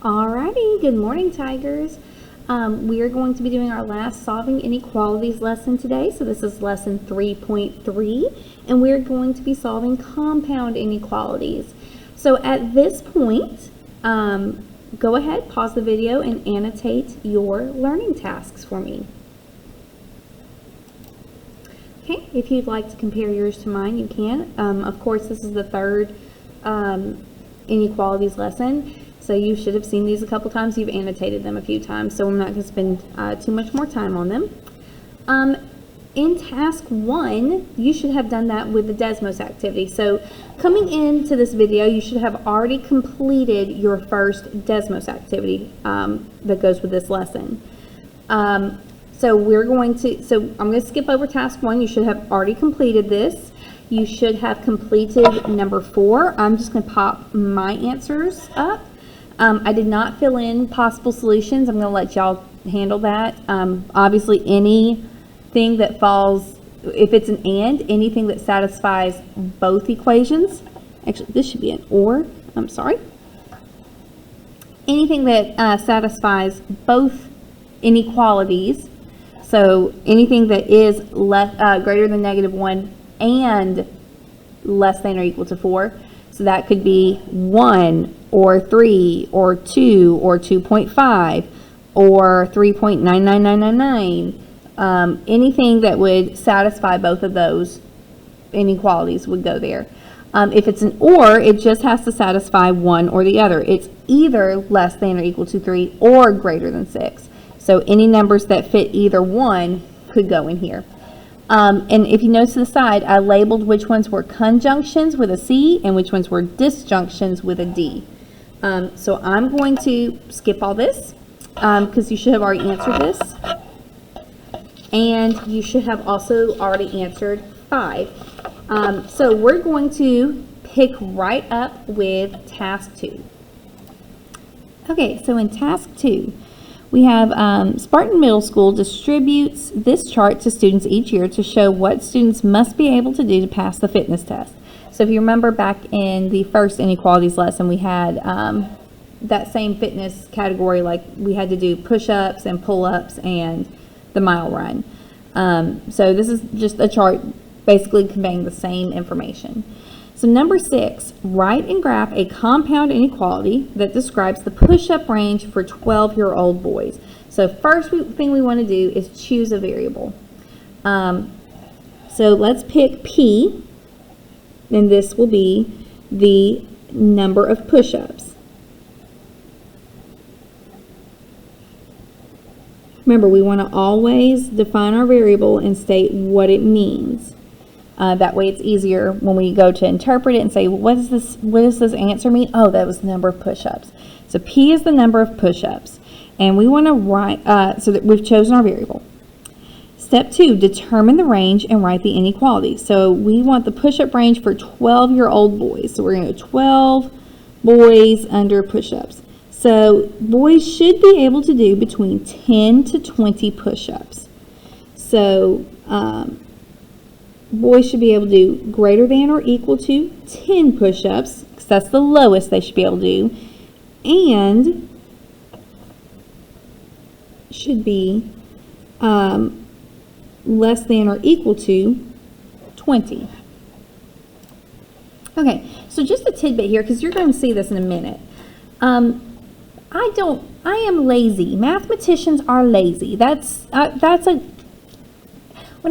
Alrighty, good morning, Tigers. We are going to be doing our last solving inequalities lesson today. So this is lesson 3.3, and we're going to be solving compound inequalities. So at this point, go ahead, pause the video, and annotate your learning tasks for me. Okay, if you'd like to compare yours to mine, you can. Of course, this is the third inequalities lesson. So you should have seen these a couple times. You've annotated them a few times, so I'm not going to spend too much more time on them. In task 1, you should have done that with the Desmos activity. So coming into this video, you should have already completed your first Desmos activity that goes with this lesson. So I'm going to skip over task 1. You should have already completed this. You should have completed number 4. I'm just going to pop my answers up. I did not fill in possible solutions. I'm going to let y'all handle that. Obviously, anything that falls, if it's an and, anything that satisfies both equations, actually this should be an or, I'm sorry. Anything that satisfies both inequalities, so anything that is greater than -1 and less than or equal to 4, so that could be 1 or 3 or 2 or 2.5 or 3.99999. Anything that would satisfy both of those inequalities would go there. If it's an or, it just has to satisfy one or the other. It's either less than or equal to 3 or greater than 6. So any numbers that fit either one could go in here. And if you notice to the side, I labeled which ones were conjunctions with a C and which ones were disjunctions with a D. So I'm going to skip all this because you should have already answered this. And you should have also already answered 5. So we're going to pick right up with task 2. Okay, so in task 2, we have Spartan Middle School distributes this chart to students each year to show what students must be able to do to pass the fitness test. So if you remember back in the first inequalities lesson, we had that same fitness category, like we had to do push-ups and pull-ups and the mile run. So this is just a chart basically conveying the same information. So number 6, write and graph a compound inequality that describes the push-up range for 12-year-old boys. So first thing we want to do is choose a variable. So let's pick P, and this will be the number of push-ups. Remember, we want to always define our variable and state what it means. That way it's easier when we go to interpret it and say, well, what does this answer mean? Oh, that was the number of push-ups. So P is the number of push-ups. And we want to write, so that we've chosen our variable. Step 2, determine the range and write the inequality. So we want the push-up range for 12-year-old boys. So we're going to go 12 boys under push-ups. So boys should be able to do between 10 to 20 push-ups. So boys should be able to do greater than or equal to 10 push-ups, because that's the lowest they should be able to do, and should be less than or equal to 20. Okay, so just a tidbit here, because you're going to see this in a minute. I am lazy. Mathematicians are lazy. When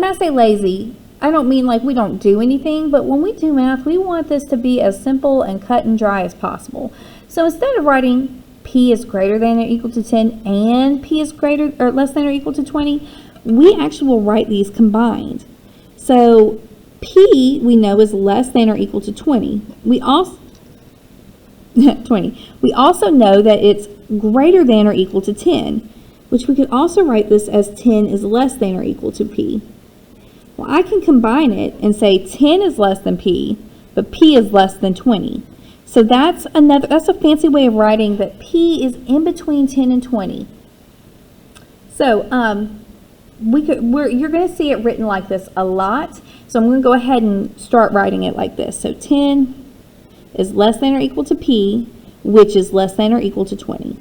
I say lazy, I don't mean like we don't do anything, but when we do math, we want this to be as simple and cut and dry as possible. So instead of writing P is greater than or equal to 10 and P is greater or less than or equal to 20, we actually will write these combined. So P we know is less than or equal to 20. We also 20. We also know that it's greater than or equal to 10, which we could also write this as 10 is less than or equal to P. Well, I can combine it and say 10 is less than P, but P is less than 20. So that's a fancy way of writing that P is in between 10 and 20. So you're going to see it written like this a lot. So I'm going to go ahead and start writing it like this. So 10 is less than or equal to P, which is less than or equal to 20.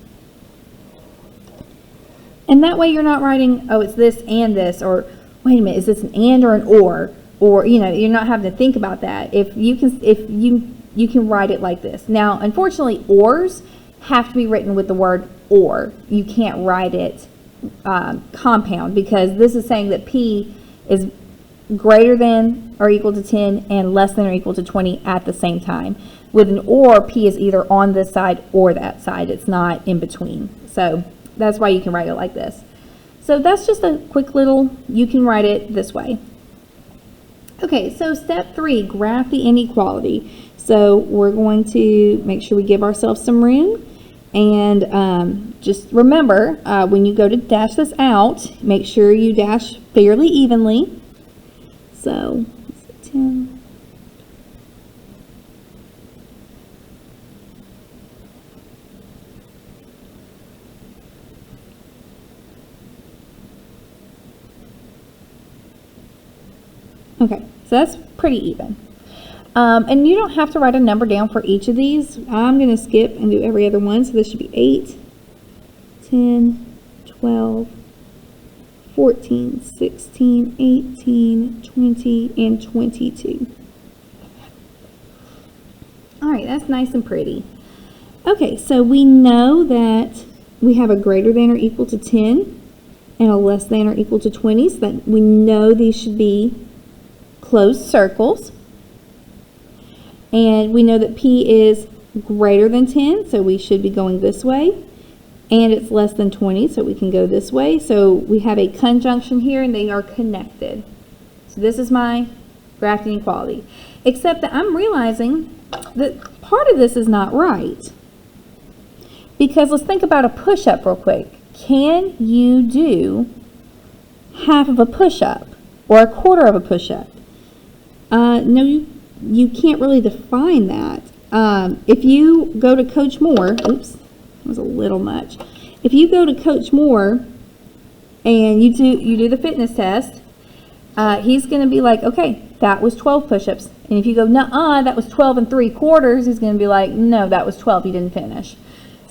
And that way you're not writing, oh, it's this and this, or wait a minute, is this an and or an or, you know, you're not having to think about that. If you can write it like this. Now, unfortunately, ors have to be written with the word or. You can't write it compound, because this is saying that P is greater than or equal to 10 and less than or equal to 20 at the same time. With an or, P is either on this side or that side. It's not in between. So that's why you can write it like this. So that's just a quick little, you can write it this way. Okay, so step 3, graph the inequality. So we're going to make sure we give ourselves some room. And just remember, when you go to dash this out, make sure you dash fairly evenly. So, 10. Okay, so that's pretty even. And you don't have to write a number down for each of these. I'm going to skip and do every other one. So this should be 8, 10, 12, 14, 16, 18, 20, and 22. All right, that's nice and pretty. Okay, so we know that we have a greater than or equal to 10 and a less than or equal to 20. So that we know these should be closed circles. And we know that P is greater than 10, so we should be going this way. And it's less than 20, so we can go this way. So we have a conjunction here, and they are connected. So this is my graph inequality. Except that I'm realizing that part of this is not right. Because let's think about a push-up real quick. Can you do half of a push-up or a quarter of a push-up? No, you can't really define that. If you go to Coach Moore, oops, that was a little much. If you go to Coach Moore and you do the fitness test, he's going to be like, okay, that was 12 push-ups. And if you go, nuh-uh, that was 12 3/4, he's going to be like, no, that was 12, you didn't finish.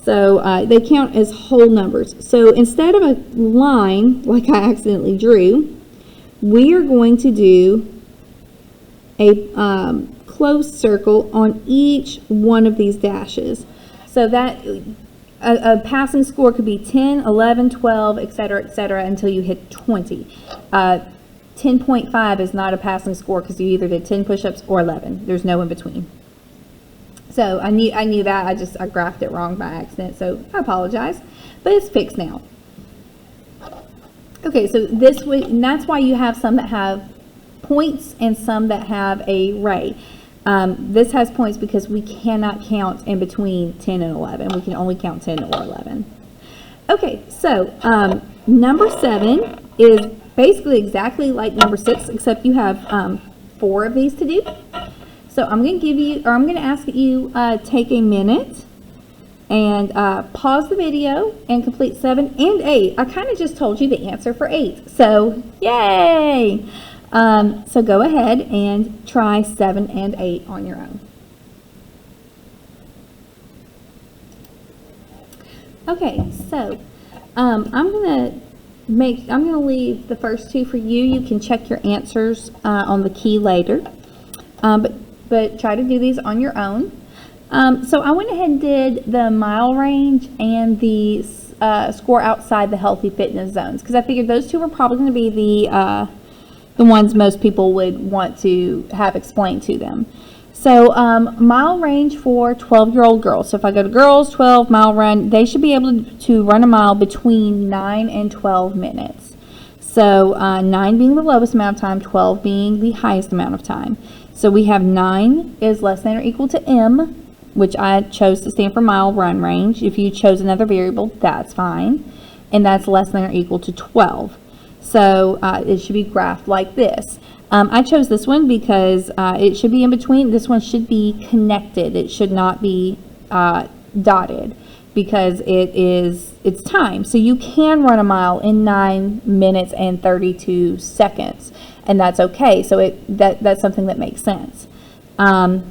So they count as whole numbers. So instead of a line, like I accidentally drew, we are going to do a closed circle on each one of these dashes. So that a passing score could be 10, 11, 12, etc., until you hit 20. 10.5 is not a passing score because you either did 10 push-ups or 11. There's no in between. So I knew that. I graphed it wrong by accident, so I apologize. But it's fixed now. Okay, so and that's why you have some that have points and some that have a ray. This has points because we cannot count in between 10 and 11. We can only count 10 or 11. Okay, so number 7 is basically exactly like number 6, except you have 4 of these to do. So I'm going to ask that you take a minute and pause the video and complete 7 and 8. I kind of just told you the answer for 8. So yay! So go ahead and try 7 and 8 on your own. Okay, so I'm gonna leave the first 2 for you. You can check your answers on the key later, but try to do these on your own. So I went ahead and did the mile range and the score outside the healthy fitness zones because I figured those 2 were probably going to be the ones most people would want to have explained to them. So mile range for 12-year-old girls. So if I go to girls, 12 mile run, they should be able to run a mile between 9 and 12 minutes. So 9 being the lowest amount of time, 12 being the highest amount of time. So we have 9 is less than or equal to M, which I chose to stand for mile run range. If you chose another variable, that's fine. And that's less than or equal to 12. So it should be graphed like this. I chose this one because it should be in between. This one should be connected. It should not be dotted because it's time. So you can run a mile in 9 minutes and 32 seconds, and that's okay. So that's something that makes sense. And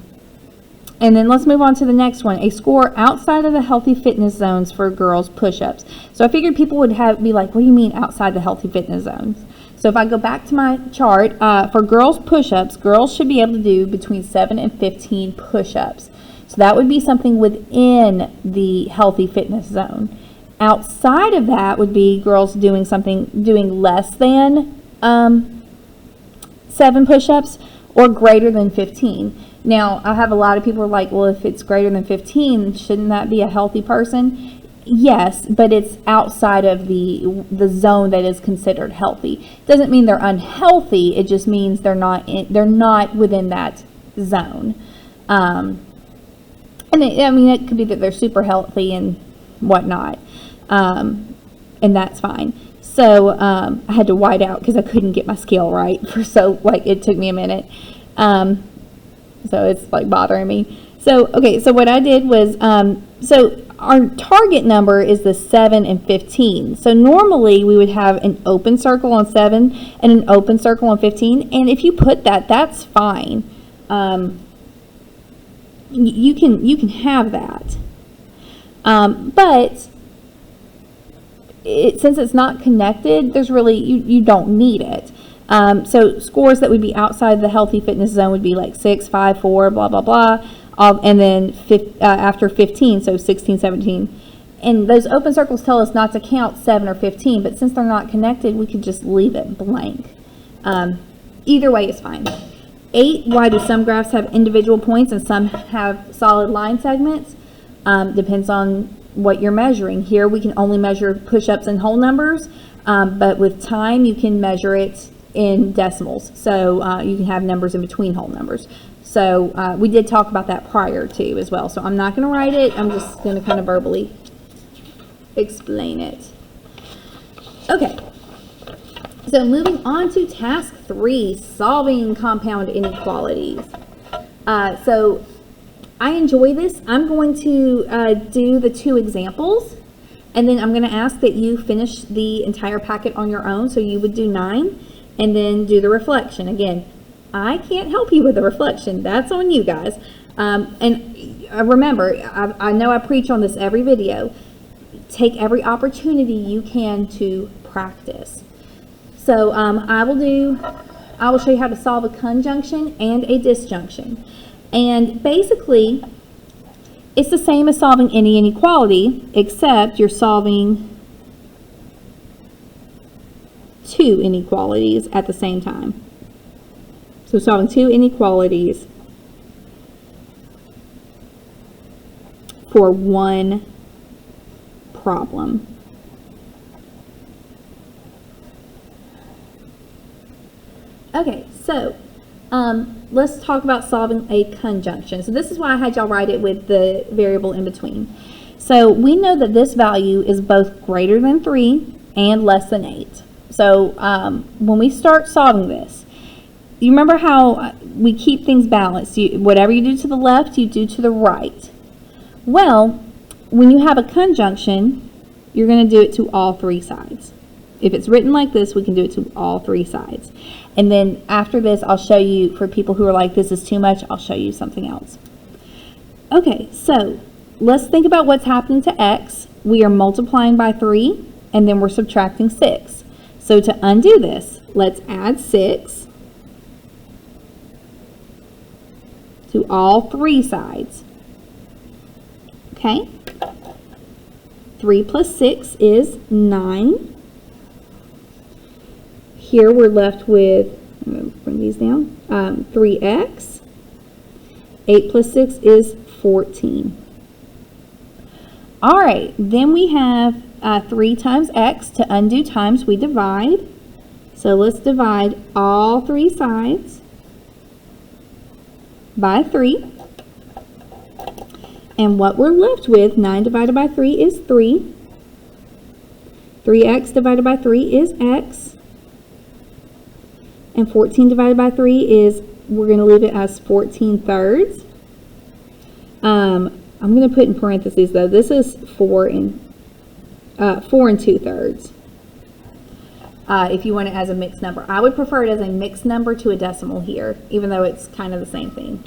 And then let's move on to the next one. A score outside of the healthy fitness zones for girls push-ups. So I figured people would be like, what do you mean outside the healthy fitness zones? So if I go back to my chart, for girls push-ups, girls should be able to do between 7 and 15 push-ups. So that would be something within the healthy fitness zone. Outside of that would be girls doing less than 7 push-ups or greater than 15. Now, I have a lot of people who are like, well, if it's greater than 15, shouldn't that be a healthy person? Yes, but it's outside of the zone that is considered healthy. Doesn't mean they're unhealthy. It just means they're not within that zone. And it could be that they're super healthy and whatnot, and that's fine. So I had to white out because I couldn't get my scale right it took me a minute. So it's like bothering me. So, okay, so what I did was, so our target number is the 7 and 15. So normally we would have an open circle on 7 and an open circle on 15. And if you put that, that's fine. You can have that. But since it's not connected, there's really, you don't need it. So scores that would be outside the healthy fitness zone would be like 6, 5, 4, blah, blah, blah. And then after 15, so 16, 17. And those open circles tell us not to count 7 or 15, but since they're not connected, we could just leave it blank. Either way is fine. 8, why do some graphs have individual points and some have solid line segments? Depends on what you're measuring. Here we can only measure push-ups in whole numbers, but with time you can measure it in decimals. So you can have numbers in between whole numbers. So we did talk about that prior to as well. So I'm not going to write it. I'm just going to kind of verbally explain it. Okay. So moving on to task 3, solving compound inequalities. So I enjoy this. I'm going to do the 2 examples, and then I'm going to ask that you finish the entire packet on your own. So you would do 9 and then do the reflection. Again, I can't help you with the reflection. That's on you guys. And remember, I know I preach on this every video. Take every opportunity you can to practice. So I will show you how to solve a conjunction and a disjunction. And basically, it's the same as solving any inequality, except you're solving 2 inequalities at the same time. So solving 2 inequalities for one problem. Okay, so let's talk about solving a conjunction. So this is why I had y'all write it with the variable in between. So we know that this value is both greater than 3 and less than 8. So when we start solving this, you remember how we keep things balanced. Whatever you do to the left, you do to the right. Well, when you have a conjunction, you're going to do it to all 3 sides. If it's written like this, we can do it to all 3 sides. And then after this, I'll show you, for people who are like, this is too much, I'll show you something else. Okay, so let's think about what's happening to x. We are multiplying by 3, and then we're subtracting 6. So to undo this, let's add 6 to all 3 sides. Okay? 3 plus 6 is 9. Here we're left with, I'm going to bring these down, 3x. 8 plus 6 is 14. All right, then we have 3 times x. To undo times, we divide. So let's divide all 3 sides by 3. And what we're left with, 9 divided by 3 is 3. 3x divided by 3 is x. And 14 divided by 3 is, we're going to leave it as 14/3. I'm going to put in parentheses though, this is 4 and 2/3. If you want it as a mixed number. I would prefer it as a mixed number to a decimal here, even though it's kind of the same thing.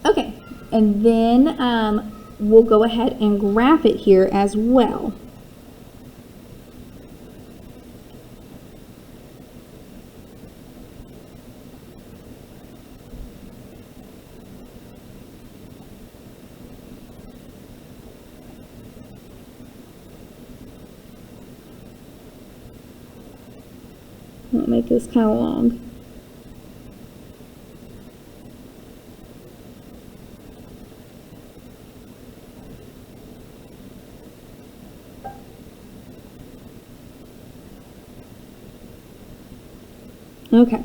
Okay, and then we'll go ahead and graph it here as well. I'll make this kind of long. Okay.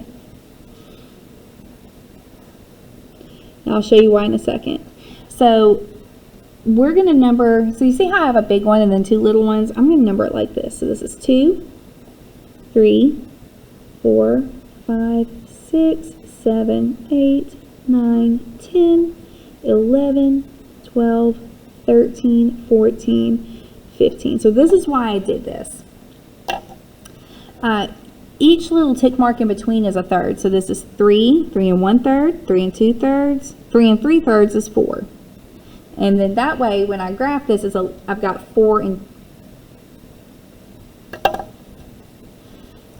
I'll show you why in a second. So we're going to number, so you see how I have a big one and then two little ones? I'm going to number it like this. So this is 2, 3, 4, 5, 6, 7, 8, 9, 10, 11, 12, 13, 14, 15. So this is why I did this. Each little tick mark in between is a third. So this is 3, 3 1/3, 3 2/3, 3 3/3 is 4. And then that way, when I graph this, I've got 4 and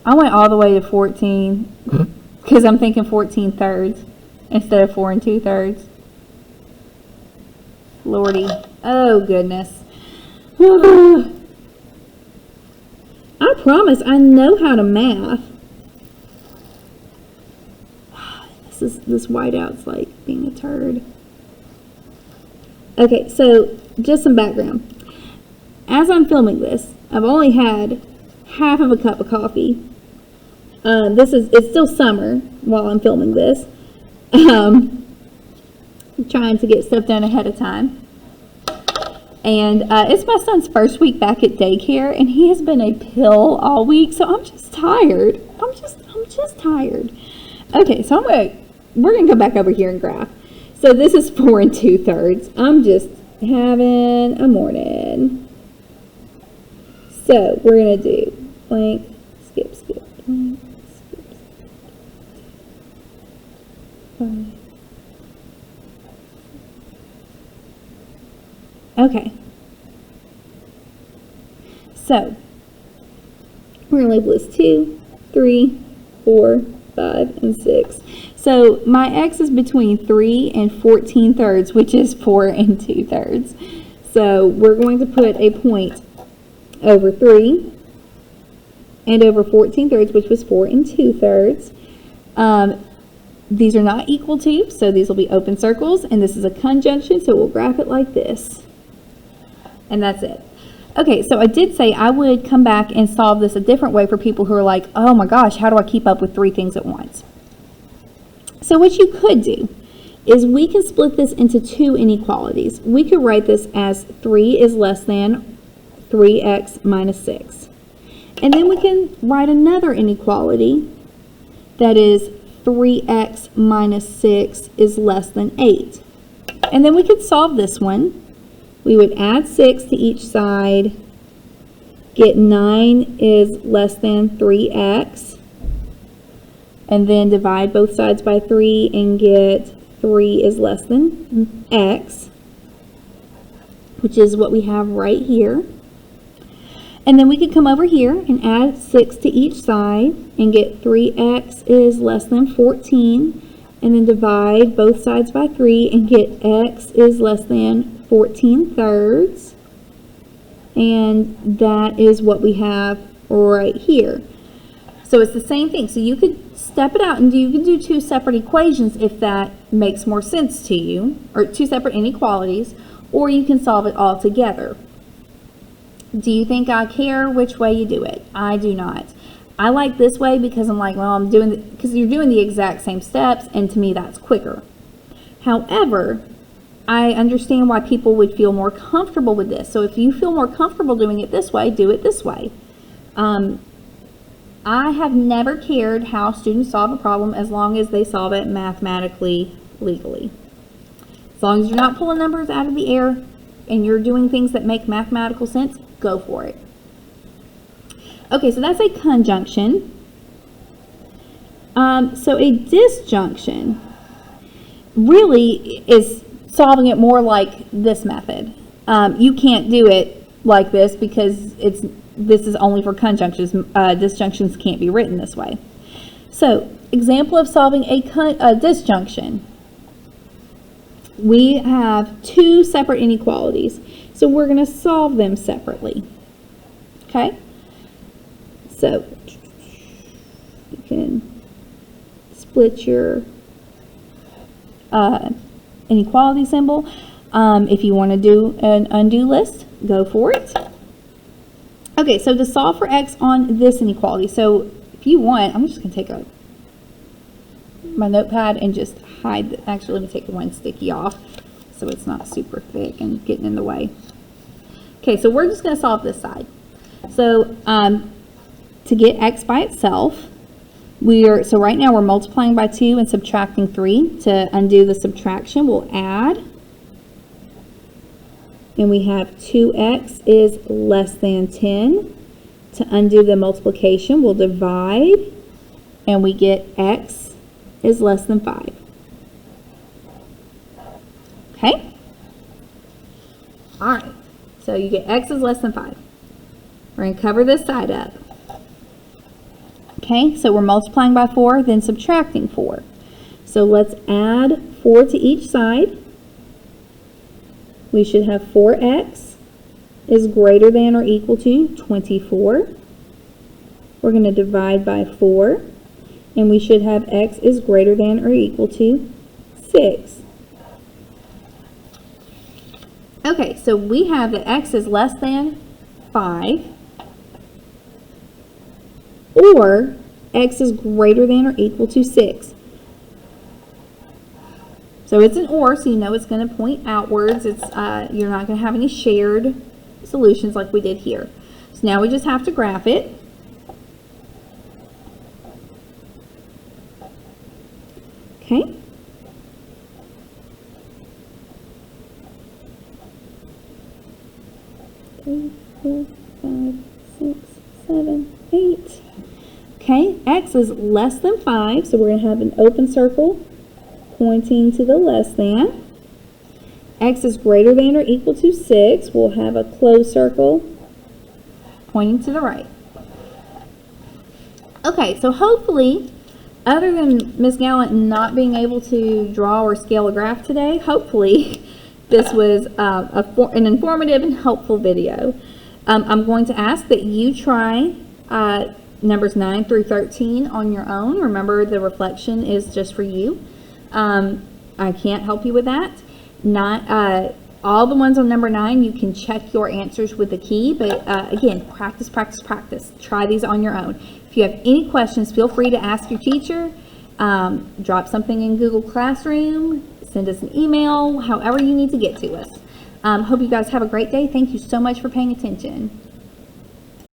I went all the way to 14 because I'm thinking 14 thirds instead of 4 2/3. Lordy, oh goodness. I promise I know how to math. This whiteout's like being a turd. Okay, so just some background. As I'm filming this, I've only had half of a cup of coffee. It's still summer while I'm filming this. I'm trying to get stuff done ahead of time. And it's my son's first week back at daycare, and he has been a pill all week, so I'm just tired. I'm just tired. Okay, so we're gonna go back over here and graph. So this is 4 2/3. I'm just having a morning. So we're gonna do blank, skip, blank, skip, 5. Okay. So we're gonna label this 2, 3, 4, 5, and 6. So my x is between 3 and 14 thirds, which is 4 2/3. So we're going to put a point over 3 and over 14 thirds, which was 4 2/3. These are not equal to, so these will be open circles, and this is a conjunction, so we'll graph it like this. And that's it. Okay, so I did say I would come back and solve this a different way for people who are like, oh my gosh, how do I keep up with 3 things at once? So what you could do is we can split this into 2 inequalities. We could write this as 3 is less than 3x minus 6. And then we can write another inequality that is 3x minus 6 is less than 8. And then we could solve this one. We would add 6 to each side, get 9 is less than 3x, and then divide both sides by 3 and get 3 is less than x, which is what we have right here. And then we could come over here and add 6 to each side and get 3x is less than 14, and then divide both sides by 3 and get x is less than 14 thirds, and that is what we have right here. So it's the same thing. So you could step it out and you can do 2 separate equations if that makes more sense to you, or 2 separate inequalities, or you can solve it all together. Do you think I care which way you do it? I do not. I like this way because I'm like, well, because you're doing the exact same steps, and to me that's quicker. However, I understand why people would feel more comfortable with this. So if you feel more comfortable doing it this way, do it this way. I have never cared how students solve a problem as long as they solve it mathematically, legally. As long as you're not pulling numbers out of the air and you're doing things that make mathematical sense, go for it. Okay, so that's a conjunction. So a disjunction really is solving it more like this method. You can't do it like this because this is only for conjunctions. Disjunctions can't be written this way. So, example of solving a disjunction. We have two separate inequalities, so we're going to solve them separately. Okay? So, you can split your inequality symbol. If you want to do an undo list, go for it. Okay, so to solve for x on this inequality, so if you want, I'm just going to take my notepad and just hide, actually let me take the one sticky off so it's not super thick and getting in the way. Okay, so we're just going to solve this side. So to get x by itself, so right now we're multiplying by 2 and subtracting 3. To undo the subtraction, we'll add. And we have 2x is less than 10. To undo the multiplication, we'll divide. And we get x is less than 5. Okay? All right. So you get x is less than 5. We're going to cover this side up. Okay, so we're multiplying by 4, then subtracting 4. So let's add 4 to each side. We should have 4x is greater than or equal to 24. We're going to divide by 4. And we should have x is greater than or equal to 6. Okay, so we have that x is less than 5. Or x is greater than or equal to 6. So it's an or, so you know it's going to point outwards. It's you're not going to have any shared solutions like we did here. So now we just have to graph it. Okay. Three, 4, 5, 6, 7, 8. Okay, x is less than 5, so we're going to have an open circle pointing to the less than. X is greater than or equal to 6. We'll have a closed circle pointing to the right. Okay, so hopefully, other than Ms. Gallant not being able to draw or scale a graph today, hopefully this was an informative and helpful video. I'm going to ask that you try numbers 9 through 13 on your own. Remember, the reflection is just for you. I can't help you with that. Not all the ones on number 9, you can check your answers with the key, but again, practice, practice, practice. Try these on your own. If you have any questions, feel free to ask your teacher. Drop something in Google Classroom, send us an email, however you need to get to us. Hope you guys have a great day. Thank you so much for paying attention.